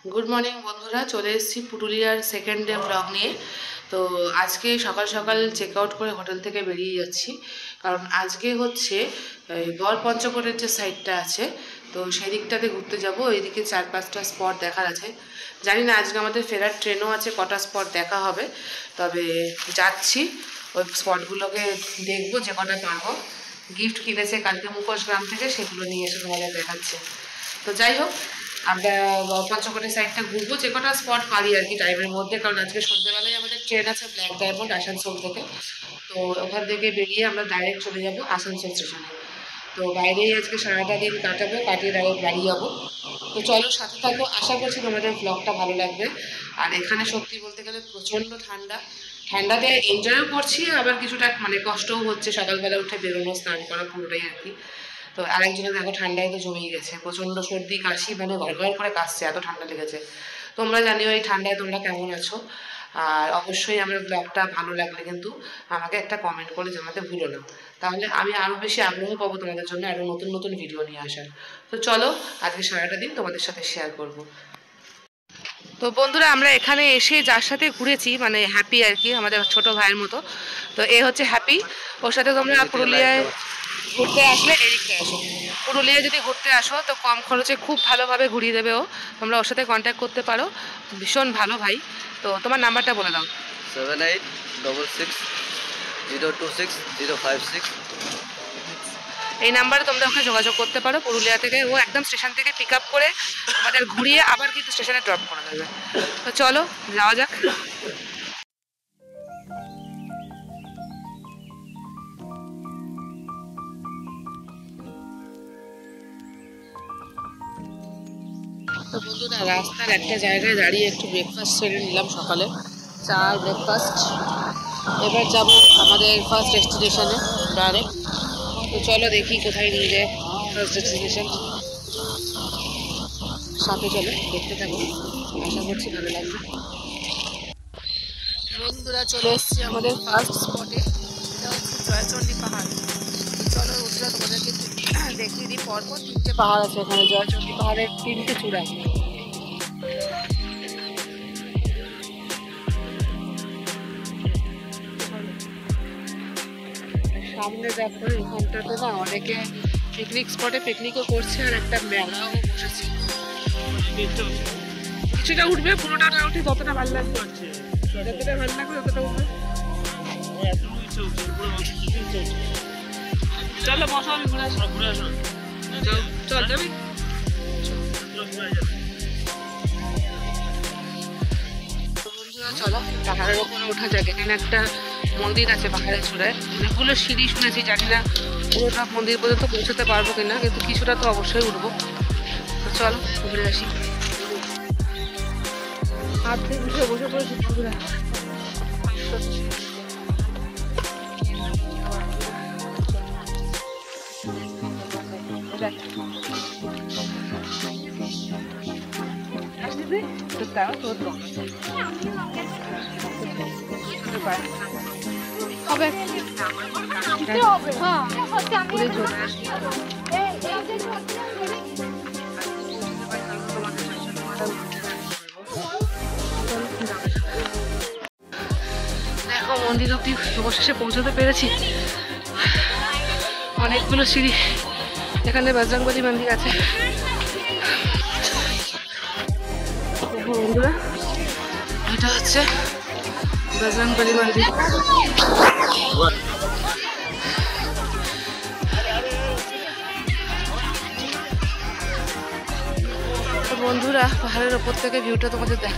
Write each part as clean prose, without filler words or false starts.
Good morning बंधुरा चले पुरुलियार second day blog नहीं। तो आज के सकाल सकाल चेकआउट कर होटेल থেকে বেরিয়ে যাচ্ছি কারণ আজকে হচ্ছে গড় পঞ্চকোটের যে সাইডটা আছে তো সেই দিকটাতে ঘুরতে যাব। এইদিকে 4-5টা স্পট দেখার আছে, জানি না আজকে আমাদের ফেরার ট্রেনও আছে, কটা স্পট দেখা হবে, তবে যাচ্ছি ওই স্পটগুলোকে দেখবো যে কটা পাবো। গিফট কিনেছে কালকে মুখোশ গ্রাম থেকে, সেগুলো নিয়ে এসে তোমাদের দেখাচ্ছে। তো যাই হোক আমরা পঞ্চকোটের সাইডটা ঘুরবো, যে কটা স্পট পারি আর কি টাইমের মধ্যে, কারণ আজকে সন্ধ্যেবেলায় আমাদের ট্রেন আছে ব্ল্যাক ডায়মন্ড আসানসোল থেকে। তো ওখান থেকে বেরিয়ে আমরা ডাইরেক্ট চলে যাব আসানসোল স্টেশনে। তো বাইরেই আজকে সারাটা দিন কাটাবো, কাটিয়ে ডাইরেক্ট বাড়ি যাবো। তো চলো সাথে থাকো, আশা করছি তোমাদের ব্লগটা ভালো লাগবে। আর এখানে সত্যি বলতে গেলে প্রচণ্ড ঠান্ডা, ঠান্ডাতে এনজয়ও করছি, আবার কিছুটা মানে কষ্টও হচ্ছে সকালবেলা উঠে বেরোনো, স্নান করা পুরোটাই আর কি। তো আরেকজনের দেখো ঠান্ডায় তো জমেই গেছে, প্রচণ্ড সর্দি কাশি, মানে গড়গড় করে কাশছে, এত ঠান্ডা লেগেছে। তোমরা জানিও এই ঠান্ডায় তোমরা কেমন আছো, আর অবশ্যই আমার ব্লগটা ভালো লাগলে কিন্তু আমাকে একটা কমেন্ট করে জানাতে ভুলো না, তাহলে আমি আরও বেশি আগ্রহ পাবো তোমাদের জন্য আরও নতুন নতুন ভিডিও নিয়ে আসার। তো চলো আজকে সারাটা দিন তোমাদের সাথে শেয়ার করব। তো বন্ধুরা আমরা এখানে এসে যার সাথে ঘুরেছি মানে হ্যাপি আর কি, আমাদের ছোট ভাইয়ের মতো। তো এ হচ্ছে হ্যাপি, ওর সাথে তোমরা পুরুলিয়ায় ঘুরতে আসলে এদিকে আসো, পুরুলিয়ায় যদি ঘুরতে আসো তো কম খরচে খুব ভালোভাবে ঘুরিয়ে দেবে ও, তোমরা ওর সাথে কন্ট্যাক্ট করতে পারো, ভীষণ ভালো ভাই। তো তোমার নাম্বারটা বলে দাও। 7866026056। এই নাম্বারে তোমরা ওখানে যোগাযোগ করতে পারো। পুরুলিয়া থেকে ও একদম স্টেশন থেকে পিক আপ করে আমাদের ঘুরিয়ে আবার কিন্তু স্টেশনে ড্রপ করে দেবে। তো চলো যাওয়া যাক। তো বন্ধুরা রাস্তার একটা জায়গায় দাঁড়িয়ে একটু ব্রেকফাস্ট সেরে নিলাম, সকালে চা আর ব্রেকফাস্ট। এবার যাব আমাদের ফার্স্ট ডেস্টিনেশনে ডাইরেক্ট। তো চলো দেখি কোথায় নিয়ে যায় ফার্স্ট ডেস্টিনেশন, সাথে চলো দেখতে থাকো, আশা করছি ভালো লাগবে। বন্ধুরা চলে এসেছি আমাদের ফার্স্ট স্পটে, এটা হচ্ছে জয়চণ্ডী পাহাড়। চলো বন্ধুরা তোমাদেরকে দেখিয়ে দিই, পরপর 3টে পাহাড় আছে এখানে, জয়চণ্ডী পাহাড়ের 3টে চূড়া। সামনে দেখো এখানটাতে না অনেকে পিকনিক স্পটে পিকনিকও করছে, আর একটা মেলাও বসেছে। কিছুটা উঠবে, পুরোটা না উঠে যতটা ভালো লাগবে, যতটা ভালো লাগবে ততটা উঠবে। চলো বসো, আমি ঘুরে আসি। চল যাবি, চলো পাহাড়ের ওপরে ওঠা যাক। এখানে একটা মন্দির আছে পাহাড়ের চূড়ায়, অনেকগুলো সিঁড়ি শুনেছি, জানি না পুরোটা মন্দির পর্যন্ত পৌঁছতে পারবো কিনা, কিন্তু কিছুটা তো অবশ্যই উঠবো। তো চলো ঘুরে আসি। হাত দিয়ে বসে বসে পড়েছি বন্ধুরা। দেখো মন্দির অব্দি অবশেষে পৌঁছতে পেরেছি, অনেকগুলো সিঁড়ি। এখানে বজরংবলী মন্দির আছে বন্ধুরা, এটা হচ্ছে বজরংবলী মন্দির। বন্ধুরা পাহাড়ের ওপর থেকে ভিউটা তোমাদের দেখ।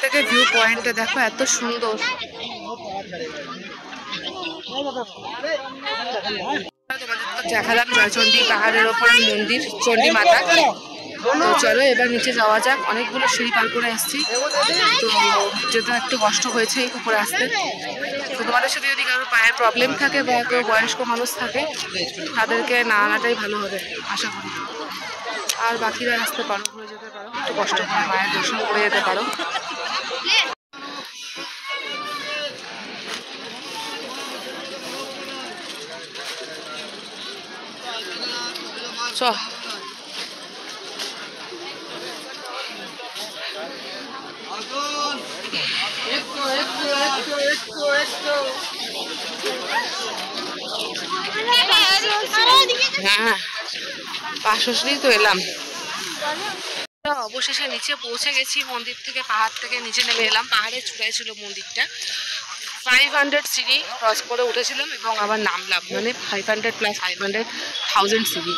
থেকে ভিউ পয়েন্টটা দেখো এত সুন্দর। দেখালাম জয়চণ্ডী পাহাড়ের ওপরে মন্দির চণ্ডী মাতা। তো চলো এবার নিচে যাওয়া যাক। অনেকগুলো সিঁড়ি পার করে এসেছি, তো যেটা একটু কষ্ট হয়েছে উপরে আসতে। তো তোমাদের সাথে যদি কারোর পায়ের প্রবলেম থাকে বা কেউ বয়স্ক মানুষ থাকে তাদেরকে না আনাটাই ভালো হবে আশা করি। আর বাকিরা আসতে পারো, ঘুরে যেতে পারো, একটু কষ্ট করে মায়ের দর্শন করে যেতে পারো। চ হ্যাঁ, পাশসেই তো এলাম। অবশেষে নিচে পৌঁছে গেছি মন্দির থেকে। পাহাড় থেকে নিচে নেমে এলাম। পাহাড়ের চূড়ায় ছিল মন্দিরটা। 500 সিঁড়ি ক্রস করে উঠেছিলাম এবং আবার নামলাম, মানে 500 প্লাস 500 1000 সিঁড়ি।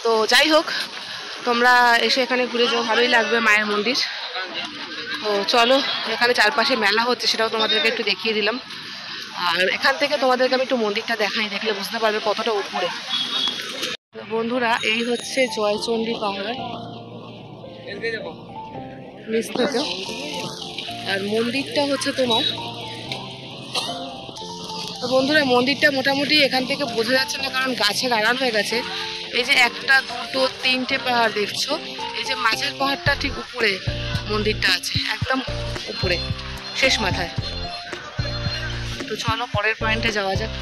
তো যাই হোক, তোমরা এসে এখানে ঘুরে যাও, ভালোই লাগবে মায়ের মন্দির। তো চলো, এখানে চারপাশে মেলা হচ্ছে সেটাও তোমাদেরকে একটু দেখিয়ে দিলাম। আর এখান থেকে তোমাদেরকে আমি একটু মন্দিরটা দেখাই, দেখলে বুঝতে পারবে কতটা উপরে। বন্ধুরা, এই হচ্ছে জয়চণ্ডী পাহাড় নিচ থেকে। আর মন্দিরটা হচ্ছে তোমার, তো বন্ধুরা মন্দিরটা মোটামুটি এখান থেকে বোঝা যাচ্ছে না, কারণ গাছের আড়াল হয়ে গেছে। এই যে একটা, দুটো, তিনটে পাহাড় দেখছো, এই যে মাঝের পাহাড়টা ঠিক উপরে মন্দিরটা আছে, একদম উপরে শেষ মাথায়। তো চলো পরের পয়েন্টে যাওয়া যাক।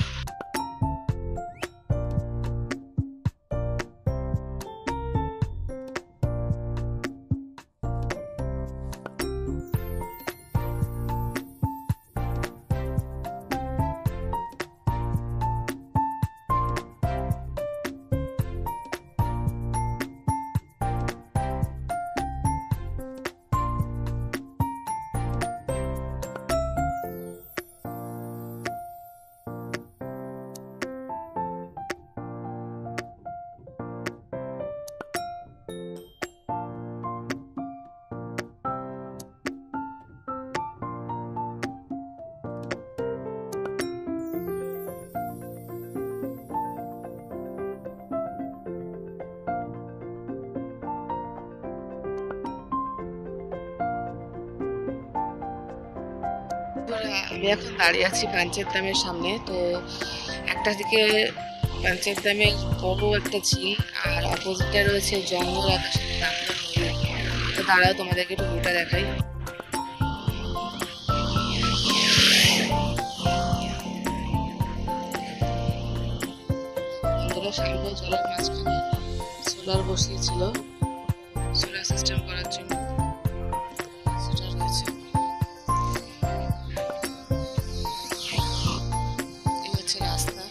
আমি এখন দাঁড়িয়ে আছি পাঞ্চের দামের সামনে। তো একটা দিকে পাঞ্চের দামের বড় একটা ঝিল, আর অপোজিটে রয়েছে জঙ্গল, আকাশের দামোদর নদী। তো দাঁড়াও তোমাদেরকে একটু ভিউটা দেখাই। সামনে জলের মাঝখানে সোলার বসিয়েছিল, সোলার সিস্টেম করার জন্য সেটা রয়েছে। এই হচ্ছে রাস্তা।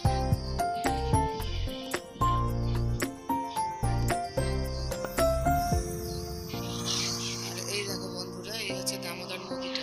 আর এই দেখো বন্ধুরা, এই হচ্ছে দামোদর নদীটা।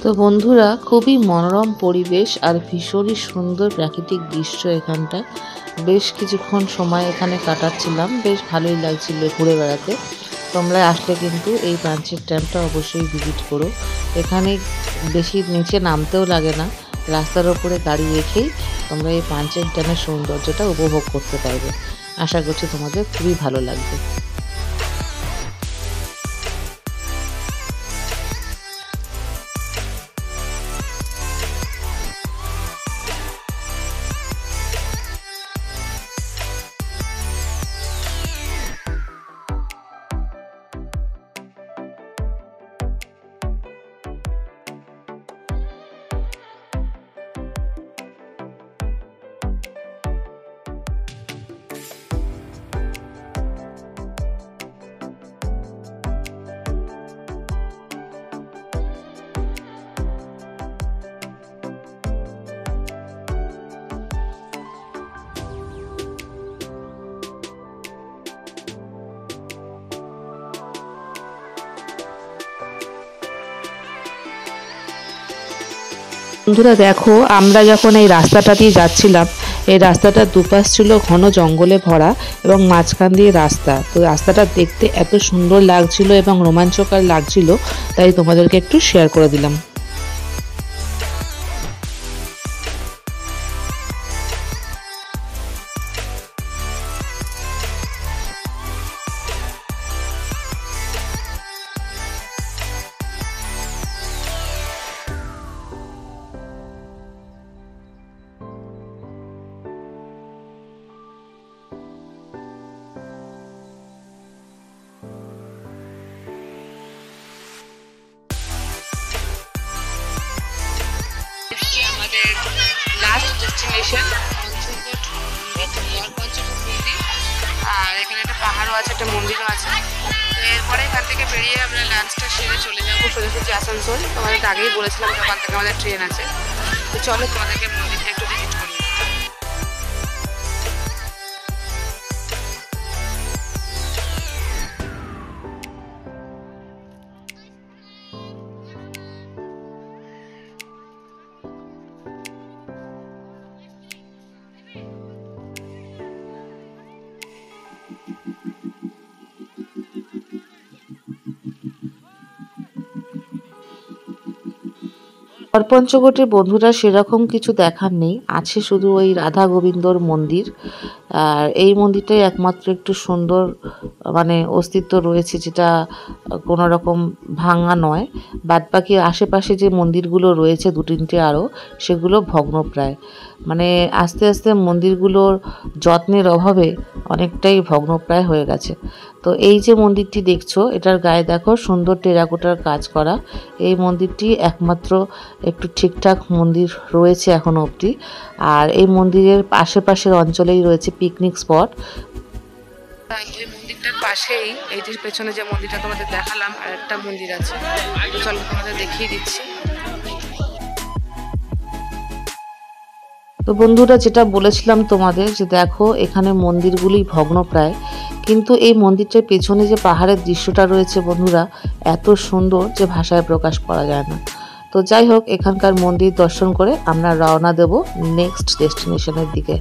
তো বন্ধুরা, খুবই মনোরম পরিবেশ আর ভীষণই সুন্দর প্রাকৃতিক দৃশ্য এখানটা। বেশ কিছুক্ষণ সময় এখানে কাটাচ্ছিলাম, বেশ ভালোই লাগছিল ঘুরে বেড়াতে। তোমরা আসলে কিন্তু এই পাঞ্চের ড্যামটা অবশ্যই ভিজিট করো। এখানে বেশি নিচে নামতেও লাগে না, রাস্তার ওপরে গাড়ি রেখেই তোমরা এই পাঞ্চের ড্যামের সৌন্দর্যটা উপভোগ করতে পারবে। আশা করছি তোমাদের খুবই ভালো লাগবে। বন্ধুরা দেখো, আমরা যখন এই রাস্তাটা দিয়ে যাচ্ছিলাম, এই রাস্তাটার দুপাশ ছিল ঘন জঙ্গলে ভরা এবং মাঝখান দিয়ে রাস্তা। তো রাস্তাটা দেখতে এত সুন্দর লাগছিল এবং রোমাঞ্চকর লাগছিল, তাই তোমাদেরকে একটু শেয়ার করে দিলাম। আমাদের লাস্ট ডেস্টিনেশন পঞ্চকোট মন্দির, পঞ্চকোট মন্দির। আর এখানে একটা পাহাড়ও আছে, একটা মন্দিরও আছে। তো এরপরে এখান থেকে বেরিয়ে আমরা লাঞ্চটা সেরে চলে যাবো সোজাসুজি আসানসোল। তোমাদেরকে আগেই বলেছিলাম ওখান থেকে আমাদের ট্রেন আছে। তো চলো তোমাদেরকে মন্দিরটা একটু ভিজিট করি। পঞ্চকোটে বন্ধুরা সেরকম কিছু দেখার নেই, আছে শুধু ওই রাধা গোবিন্দর মন্দির। আর এই মন্দিরটাই একমাত্র একটু সুন্দর, মানে অস্তিত্ব রয়েছে, যেটা কোনো রকম ভাঙা নয়। বাদবাকি আশেপাশে যে মন্দিরগুলো রয়েছে দু তিনটে আরও, সেগুলো ভগ্নপ্রায়। মানে আস্তে আস্তে মন্দিরগুলোর যত্নের অভাবে অনেকটাই ভগ্নপ্রায় হয়ে গেছে। তো এই যে মন্দিরটি দেখছো, এটার গায়ে দেখো সুন্দর টেরাকোটার কাজ করা। এই মন্দিরটি একমাত্র একটু ঠিকঠাক মন্দির রয়েছে এখনো অবধি। আর এই মন্দিরের আশেপাশের অঞ্চলেই রয়েছে পিকনিক স্পট। এই মন্দিরটার পাশেই এই যে পেছনে যে মন্দিরটা তোমাদের দেখালাম, আর একটা মন্দির আছে, চলো তোমাদের দেখিয়ে দিচ্ছি। তো বন্ধুরা, যেটা বলেছিলাম তোমাদের, যে দেখো এখানে মন্দিরগুলি ভগ্নপ্রায়, কিন্তু এই মন্দিরটার পেছনে যে পাহাড়ের দৃশ্যটা রয়েছে বন্ধুরা, এত সুন্দর যে ভাষায় প্রকাশ করা যায় না। তো যাই হোক, এখানকার মন্দির দর্শন করে আমরা রওনা দেব নেক্সট ডেস্টিনেশনের দিকে।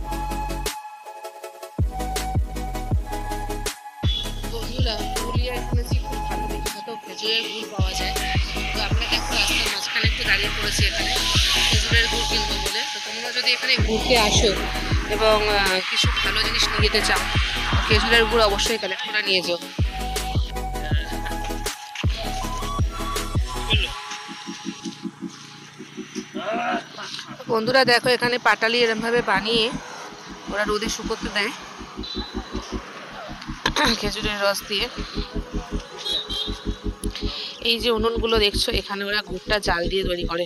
বন্ধুরা, পুরুলিয়ায় শুনেছি খুব ভালো বিখ্যাত খেজুরের গুড় পাওয়া যায়। তো আমরা দেখো রাস্তার মাঝখানে একটু দাঁড়িয়ে পড়েছি এখানে খেজুরের গুড় কিনবো বলে। তো তোমরা যদি এখানে ঘুরতে আসো এবং কিছু ভালো জিনিস নিয়ে যেতে চাও, খেজুরের গুড় অবশ্যই কালেক্ট করে নিয়ে যাও। বন্ধুরা দেখো, এখানে পাটালি এরমভাবে বানিয়ে ওরা রোদে শুকোতে দেয় খেজুরের রস দিয়ে। এই যে উনুনগুলো দেখছো, এখানে ওরা গুড়টা জাল দিয়ে তৈরি করে।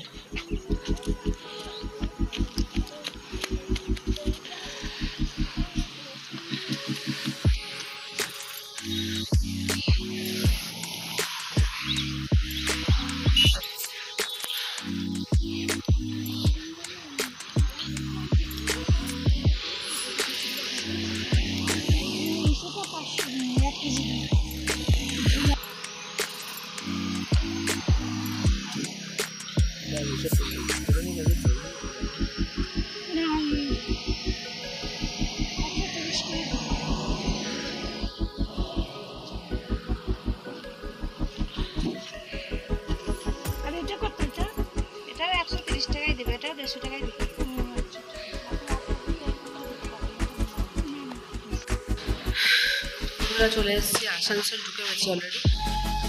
আমরা চলে এসেছি আসানসোল, ঢুকে গেছি অলরেডি।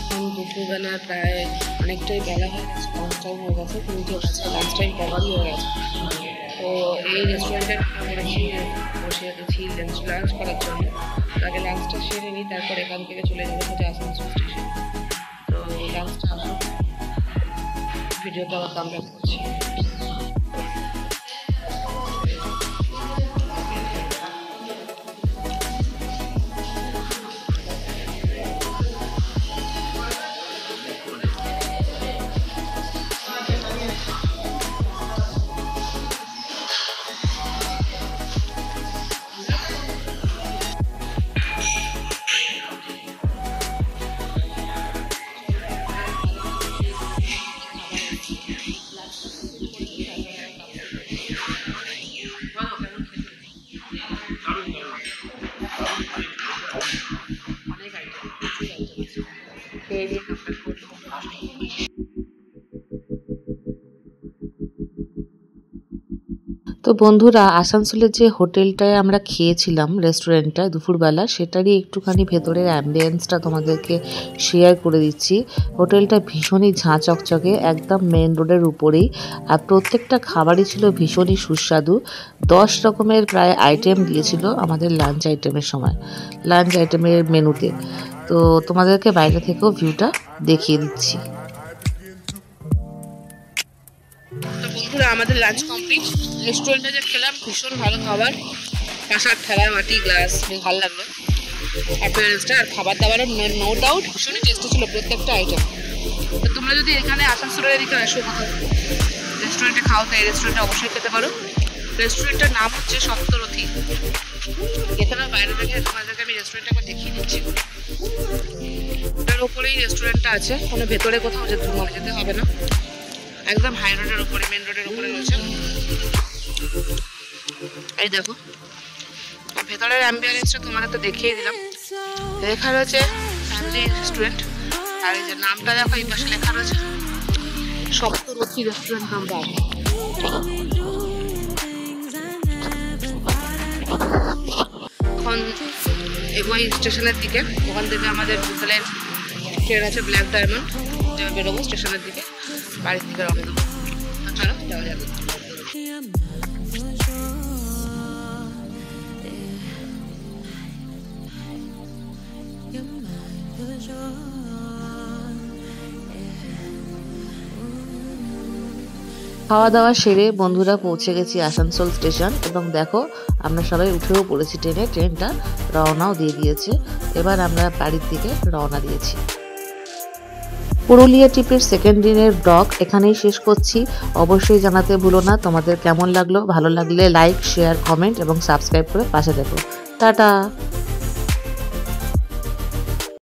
এখন দুপুরবেলা প্রায় অনেকটাই বেলা হয়ে গেছে, লাঞ্চ টাইম হয়ে গেছে, কিন্তু লাঞ্চ টাইম কভারই হয়ে গেছে। তো এই রেস্টুরেন্টে করেছি, বসে গেছি লাঞ্চ করার জন্য। আগে লাঞ্চটা সেরে নিই, তারপর এখান থেকে চলে যাবো সোজা আসানসোল স্টেশন। তো লাঞ্চটা আসুন, ভিডিওটা আবার কমপ্লিট করছি। তো বন্ধুরা, আসানসোলের যে হোটেলটায় আমরা খেয়েছিলাম, রেস্টুরেন্টটায় দুপুরবেলা, সেটারই একটুখানি ভেতরের অ্যাম্বিয়েন্সটা তোমাদেরকে শেয়ার করে দিচ্ছি। হোটেলটা ভীষণই ঝাঁ চকচকে, একদম মেন রোডের উপরেই। আর প্রত্যেকটা খাবারই ছিল ভীষণই সুস্বাদু। 10 রকমের প্রায় আইটেম দিয়েছিল আমাদের লাঞ্চ আইটেমের সময়, লাঞ্চ আইটেমের মেনুতে। তো তোমাদেরকে বাইরে থেকেও ভিউটা দেখিয়ে দিচ্ছি। তো বন্ধুরা, আমাদের লাঞ্চ কমপ্লিট। রেস্টুরেন্টে যে খেলাম, ভীষণ ভালো খাবার, কাঁসার থালা, মাটি, গ্লাস, বেশ ভালো লাগলো অ্যাপিয়ারেন্সটা। আর খাবার দাবারও নো ডাউট ভীষণই টেস্টি ছিল প্রত্যেকটা আইটেম। তো তোমরা যদি এখানে আসানসোলের এদিকে আসো, কোথাও রেস্টুরেন্টে খাও, তো এই রেস্টুরেন্টে অবশ্যই খেতে পারো। রেস্টুরেন্টের নাম হচ্ছে সপ্তরথী। এখানেও বাইরে থেকে তোমাদেরকে আমি রেস্টুরেন্টটা একবার দেখিয়ে দিচ্ছি। ওটার ওপরেই রেস্টুরেন্টটা আছে, কোনো ভেতরে কোথাও যেতে হবে না, একদম হাই রোডের উপরে, মেন রোডের উপরে রয়েছে। এই দেখো ভেতরের অ্যাম্বিয়েন্সটা তোমাদের তো দেখিয়ে দিলাম। লেখা রয়েছে ফ্যামিলি রেস্টুরেন্ট, আর এই যে নামটা দেখো এই পাশে লেখা রয়েছে সপ্তরথী রেস্টুরেন্ট নাম বার। এখন এগোই স্টেশনের দিকে। ওখান থেকে আমাদের বিকেলের ট্রেন আছে ব্ল্যাক ডায়মন্ড, বেরোবো স্টেশনের দিকে, বাড়ির দিকে রওনা দেবো। চলো যাওয়া যাবে। খাওয়া দাওয়া সেরে বন্ধুরা পৌঁছে গেছি আসানসোল স্টেশন, এবং দেখো আমরা সবাই উঠেও পড়েছি ট্রেনে। ট্রেনটা রওনাও দিয়ে দিয়েছে। এবার আমরা বাড়ির দিকে রওনা দিয়েছি। পুরুলিয়া ট্রিপের সেকেন্ড দিনের ব্লগ এখানেই শেষ করছি। অবশ্যই জানাতে ভুলো না তোমাদের কেমন লাগলো। ভালো লাগলে লাইক, শেয়ার, কমেন্ট এবং সাবস্ক্রাইব করে পাশে দেখো। টাটা।